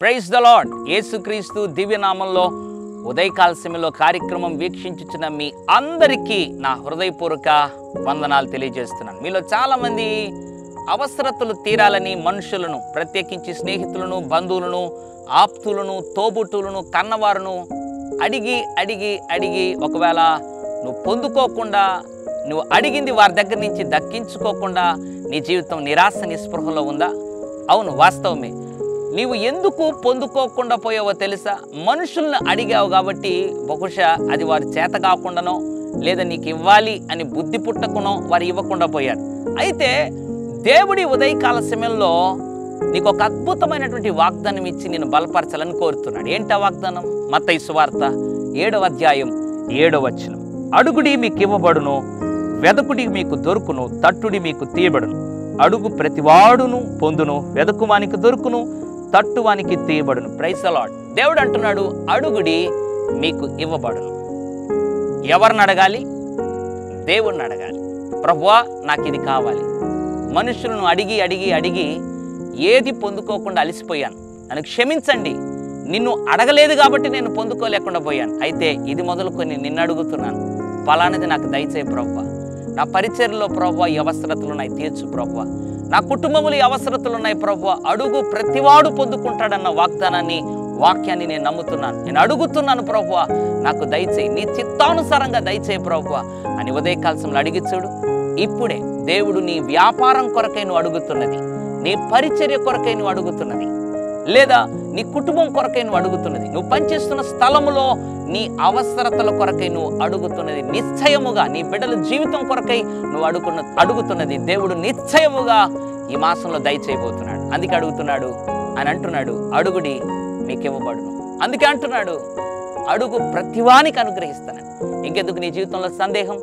Praise the lord. యేసుక్రీస్తు దివ్యనామంలో ఉదయకాల సమయంలో కార్యక్రమం వీక్షించుచున్న మీ అందరికీ నా హృదయపూర్వక వందనాలు తెలియజేస్తున్నాను. మీలో చాలామంది అవసరతలు తీరాలని మనుషులను, ప్రత్యేకించి స్నేహితులను, బంధువులను, ఆప్తులను, తోబుట్టులను, కన్నవారును అడిగి అడిగి అడిగి ఒకవేళ నువ్వు పొందుకోకుండా, నువ్వు అడిగింది వారి దగ్గర నుంచి దక్కించుకోకుండా నీ జీవితం నిరాశ నిస్పృహలో ఉందా? అవును, వాస్తవమే. నీవు ఎందుకు పొందుకోకుండా పోయావో తెలుసా? మనుషులను అడిగావు కాబట్టి బహుశా అది వారి చేత కాకుండానో, లేదా నీకు ఇవ్వాలి అని బుద్ధి పుట్టకునో వారు ఇవ్వకుండా పోయారు. అయితే దేవుడి ఉదయకాల సమయంలో నీకు ఒక అద్భుతమైనటువంటి వాగ్దానం ఇచ్చి నేను బలపరచాలని కోరుతున్నాడు. ఏంటా వాగ్దానం? మత్తయి సువార్త 7వ అధ్యాయం 7వ వచనం. అడుగుడి మీకు ఇవ్వబడును, వెదకుడి మీకు దొరుకును, తట్టుడి మీకు తీయబడును. అడుగు ప్రతివాడును పొందును, వెదకువానికి దొరుకును, తట్టువానికి తీయబడును. Praise the Lord. దేవుడు అంటున్నాడు, అడుగుడి మీకు ఇవ్వబడును. ఎవరిని అడగాలి? దేవుణ్ణి అడగాలి. ప్రభువా నాకు ఇది కావాలి. మనుషులను అడిగి అడిగి అడిగి ఏది పొందుకోకుండా అలసిపోయాను, నన్ను క్షమించండి. నిన్ను అడగలేదు కాబట్టి నేను పొందుకోలేకుండా పోయాను. అయితే ఇది మొదలుకొని నిన్ను అడుగుతున్నాను, ఫలానది నాకు దయచేయి ప్రభువా. నా పరిచర్యలో ప్రభువా ఈ అవసరతలు ఉన్నాయి, తీర్చు ప్రభువా. నా కుటుంబంలో ఈ అవసరతలు ఉన్నాయి ప్రభువా. అడుగు ప్రతివాడు పొందుకుంటాడన్న వాక్యాన్ని నేను నమ్ముతున్నాను. నేను అడుగుతున్నాను ప్రభువా, నాకు దయచేయి, నీ చిత్తానుసారంగా దయచేయి ప్రభువా అని ఉదయకాల్సంలో అడిగి చూడు. ఇప్పుడే దేవుడు నీ వ్యాపారం కొరకై నువ్వు అడుగుతున్నది, నీ పరిచర్య కొరకై నువ్వు అడుగుతున్నది, లేదా నీ కుటుంబం కొరకై నువ్వు అడుగుతున్నది, నువ్వు పనిచేస్తున్న స్థలములో నీ అవసరతల కొరకై నువ్వు అడుగుతున్నది, నిశ్చయముగా నీ బిడ్డల జీవితం కొరకై నువ్వు అడుగుతున్నది దేవుడు నిశ్చయముగా ఈ మాసంలో దయచేయబోతున్నాడు. అందుకే అడుగుతున్నాడు అని అంటున్నాడు, అడుగుడి మీకు ఇవ్వబడును. అందుకే అంటున్నాడు, అడుగు ప్రతివానికి అనుగ్రహిస్తానని. ఇంకెందుకు నీ జీవితంలో సందేహం?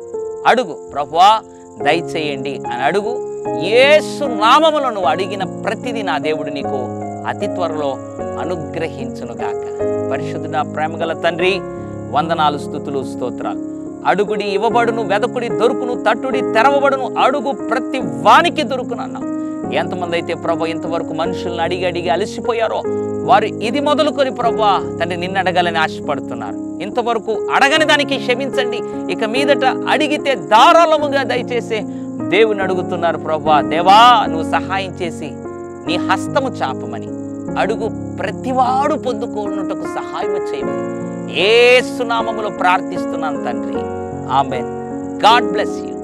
అడుగు, ప్రభువా దయచేయండి అని అడుగు. యేసు నామములో నువ్వు అడిగిన ప్రతిదీ నా దేవుడు నీకు అతి త్వరలో అనుగ్రహించునుగాక. పరిశుద్ధుడా, ప్రేమగల తండ్రి, వందనాలు, స్తుతులు, స్తోత్రాలు. అడుగుడి ఇవ్వబడును, వెదకుడి దొరుకును, తట్టుడి తెరవబడును, అడుగు ప్రతి వానికి దొరుకును అన్నావు. ఎంతమంది అయితే ప్రభు ఇంతవరకు మనుషులను అడిగి అడిగి అలసిపోయారో వారు ఇది మొదలుకొని ప్రభు తండ్రి నిన్ను అడగాలని ఆశపడుతున్నారు. ఇంతవరకు అడగని దానికి క్షమించండి, ఇక మీదట అడిగితే ధారాళముగా దయచేసి దేవుని అడుగుతున్నారు. ప్రభు దేవా, నువ్వు సహాయం చేసి నీ హస్తము చాపమని, అడుగు ప్రతివాడు పొందుకోనుటకు సహాయం చేయమని యేసు నామములో ప్రార్థిస్తున్నాను తండ్రి. ఆమేన్. God bless you.